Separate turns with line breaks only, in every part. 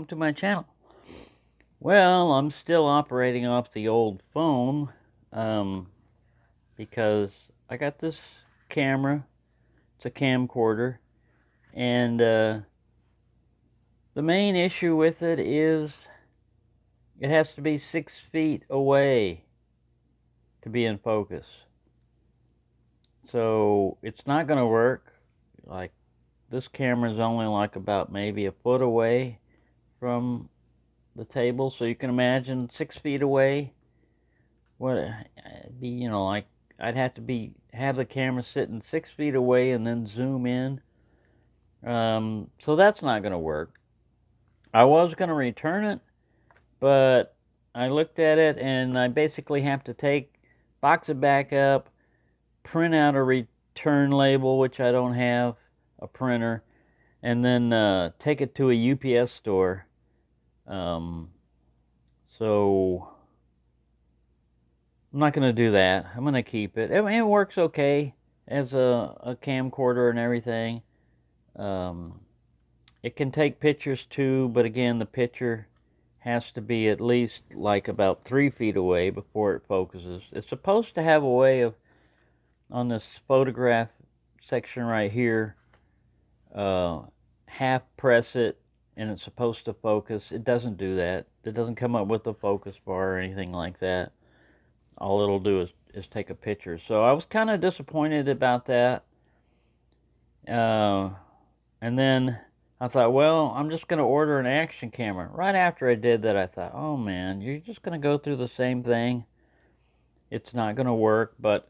welcome to my channel. Well, I'm still operating off the old phone because I got this camera. It's a camcorder, and the main issue with it is it has to be 6 feet away to be in focus. So it's not going to work. Like, this camera is only like about maybe a foot away from the table, so you can imagine 6 feet away. What it'd be, like I'd have to have the camera sitting 6 feet away and then zoom in. So that's not going to work. I was going to return it, but I looked at it and I basically have to box it back up, print out a return label, which I don't have a printer, and then take it to a UPS store. So I'm not going to do that. I'm going to keep it. I mean, it works okay as a camcorder and everything. It can take pictures too, but again, the picture has to be at least like about 3 feet away before it focuses. It's supposed to have a way of, on this photograph section right here, half press it and it's supposed to focus. It doesn't do that. It doesn't come up with a focus bar or anything like that. All it'll do is take a picture. So I was kind of disappointed about that. And then I thought, well, I'm just going to order an action camera. Right after I did that, I thought, oh man, you're just going to go through the same thing. It's not going to work. But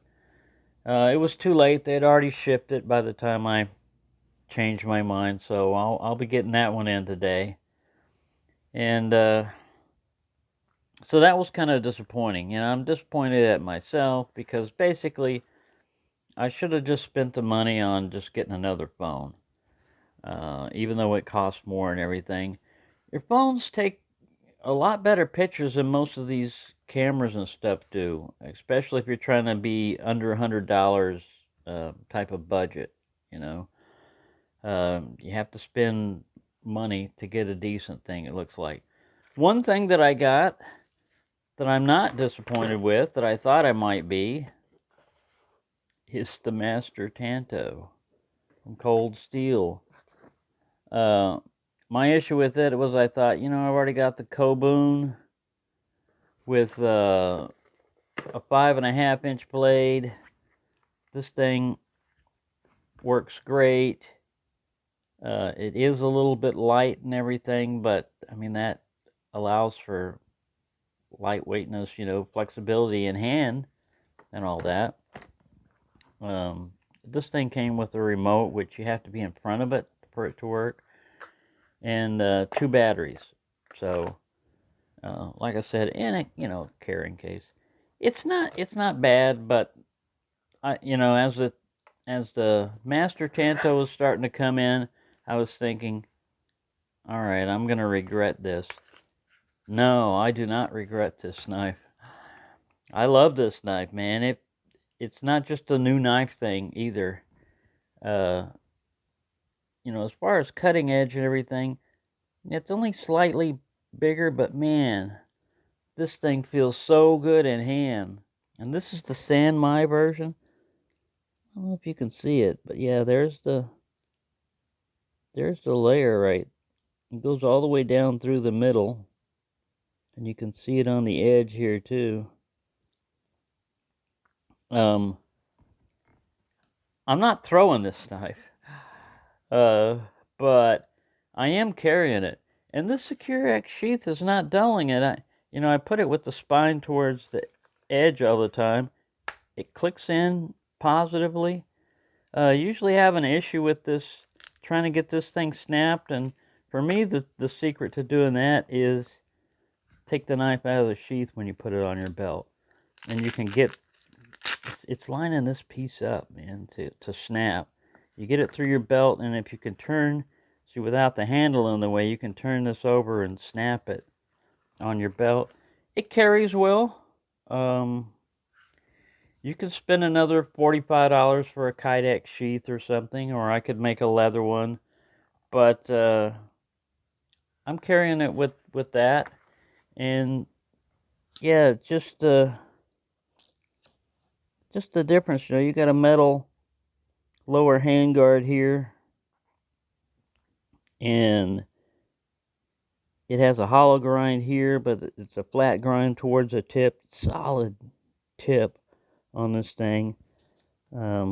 it was too late. They had already shipped it by the time I changed my mind. So I'll be getting that one in today. And so that was kind of disappointing. I'm disappointed at myself because basically I should have just spent the money on just getting another phone. Even though it costs more and everything. Your phones take a lot better pictures than most of these cameras and stuff do, especially if you're trying to be under $100 type of budget. You have to spend money to get a decent thing, it looks like. One thing that I got that I'm not disappointed with, that I thought I might be, is the Master Tanto from Cold Steel. My issue with it was I thought, I've already got the Kobun with a 5.5-inch blade. This thing works great. It is a little bit light and everything, but I mean, that allows for lightweightness, flexibility in hand and all that. This thing came with a remote, which you have to be in front of it for it to work, and 2 batteries. So like I said, in a carrying case, it's not bad, but as the Master Tanto was starting to come in, I was thinking, all right, I'm gonna regret this. No, I do not regret this knife. I love this knife, man. It's not just a new knife thing either. As far as cutting edge and everything, it's only slightly bigger, but man, this thing feels so good in hand. And this is the San Mai version. I don't know if you can see it, but yeah, there's the layer right. It goes all the way down through the middle, and you can see it on the edge here too. I'm not throwing this knife, but I am carrying it. And this Secure X sheath is not dulling it. I put it with the spine towards the edge all the time. It clicks in positively. Usually have an issue with this, trying to get this thing snapped. And for me, the secret to doing that is take the knife out of the sheath when you put it on your belt. And you can get, it's lining this piece up, man, to snap. You get it through your belt, and if you can turn, see, without the handle in the way, you can turn this over and snap it on your belt. It carries well. You could spend another $45 for a Kydex sheath or something, or I could make a leather one. But I'm carrying it with that, and yeah, just the difference. You got a metal lower handguard here, and it has a hollow grind here, but it's a flat grind towards the tip. Solid tip on this thing. I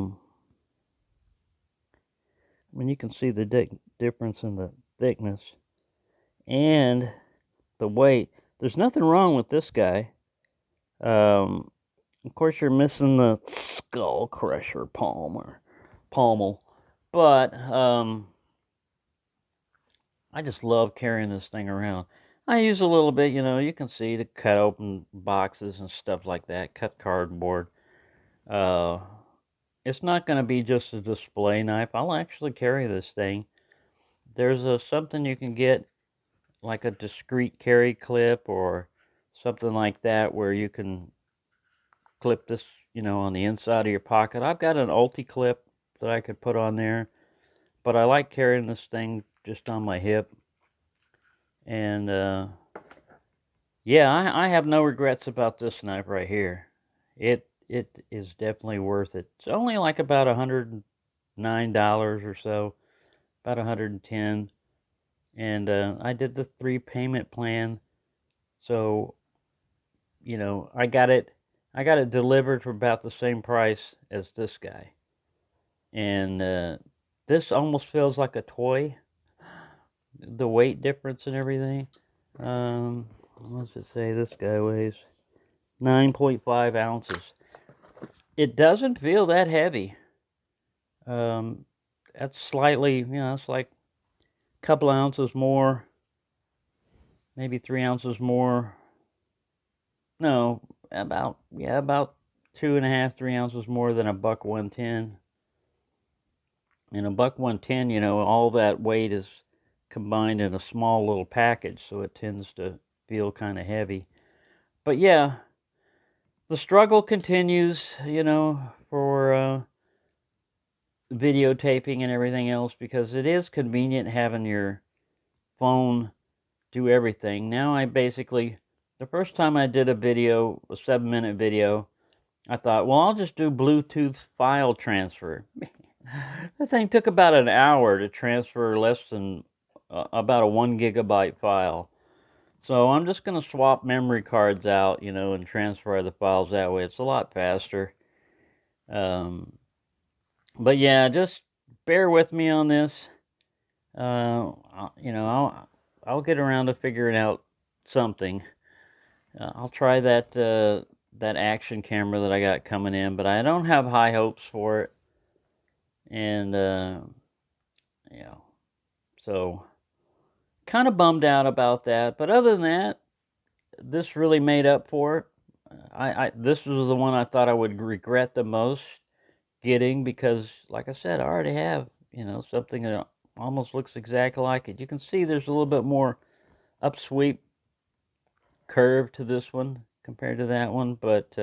mean, you can see the difference in the thickness and the weight. There's nothing wrong with this guy. Of course, you're missing the skull crusher pommel, but I just love carrying this thing around. I use a little bit, you can see, to cut open boxes and stuff like that, cut cardboard. Uh, it's not going to be just a display knife. I'll actually carry this thing. There's something you can get, like a discreet carry clip or something like that, where you can clip this, on the inside of your pocket. I've got an ulti clip that I could put on there, but I like carrying this thing just on my hip. And yeah, I have no regrets about this knife right here. It is definitely worth it. It's only like about $109 or so, about 110. And I did the 3 payment plan, so I got it delivered for about the same price as this guy. And this almost feels like a toy. The weight difference and everything. What does it say? This guy weighs 9.5 ounces. It doesn't feel that heavy. That's slightly, it's like a couple ounces more, maybe 3 ounces more. No, about 2.5, 3 ounces more than a buck 110. And a buck 110, all that weight is combined in a small little package, so it tends to feel kind of heavy. But yeah, the struggle continues, for videotaping and everything else, because it is convenient having your phone do everything. Now the first time I did a 7-minute video, I thought, well, I'll just do Bluetooth file transfer. That thing took about an hour to transfer less than about a 1 gigabyte file. So I'm just going to swap memory cards out, and transfer the files that way. It's a lot faster. But yeah, just bear with me on this. I'll get around to figuring out something. I'll try that action camera that I got coming in, but I don't have high hopes for it. And yeah, so kind of bummed out about that. But other than that, this really made up for it. This was the one I thought I would regret the most getting, because, like I said, I already have something that almost looks exactly like it. You can see there's a little bit more upsweep curve to this one compared to that one, but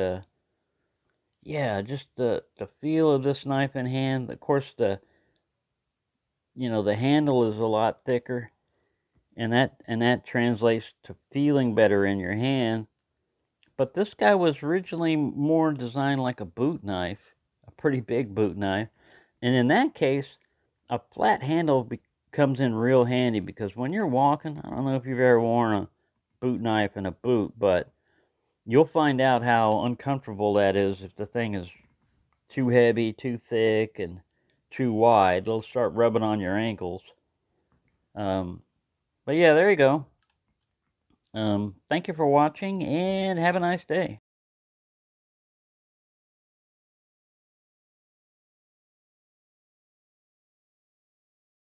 yeah, just the feel of this knife in hand. Of course, the handle is a lot thicker, and that translates to feeling better in your hand. But this guy was originally more designed like a boot knife, a pretty big boot knife. And in that case, a flat handle comes in real handy, because when you're walking, I don't know if you've ever worn a boot knife in a boot, but you'll find out how uncomfortable that is if the thing is too heavy, too thick, and too wide. It'll start rubbing on your ankles. But yeah, there you go. Thank you for watching, and have a nice day.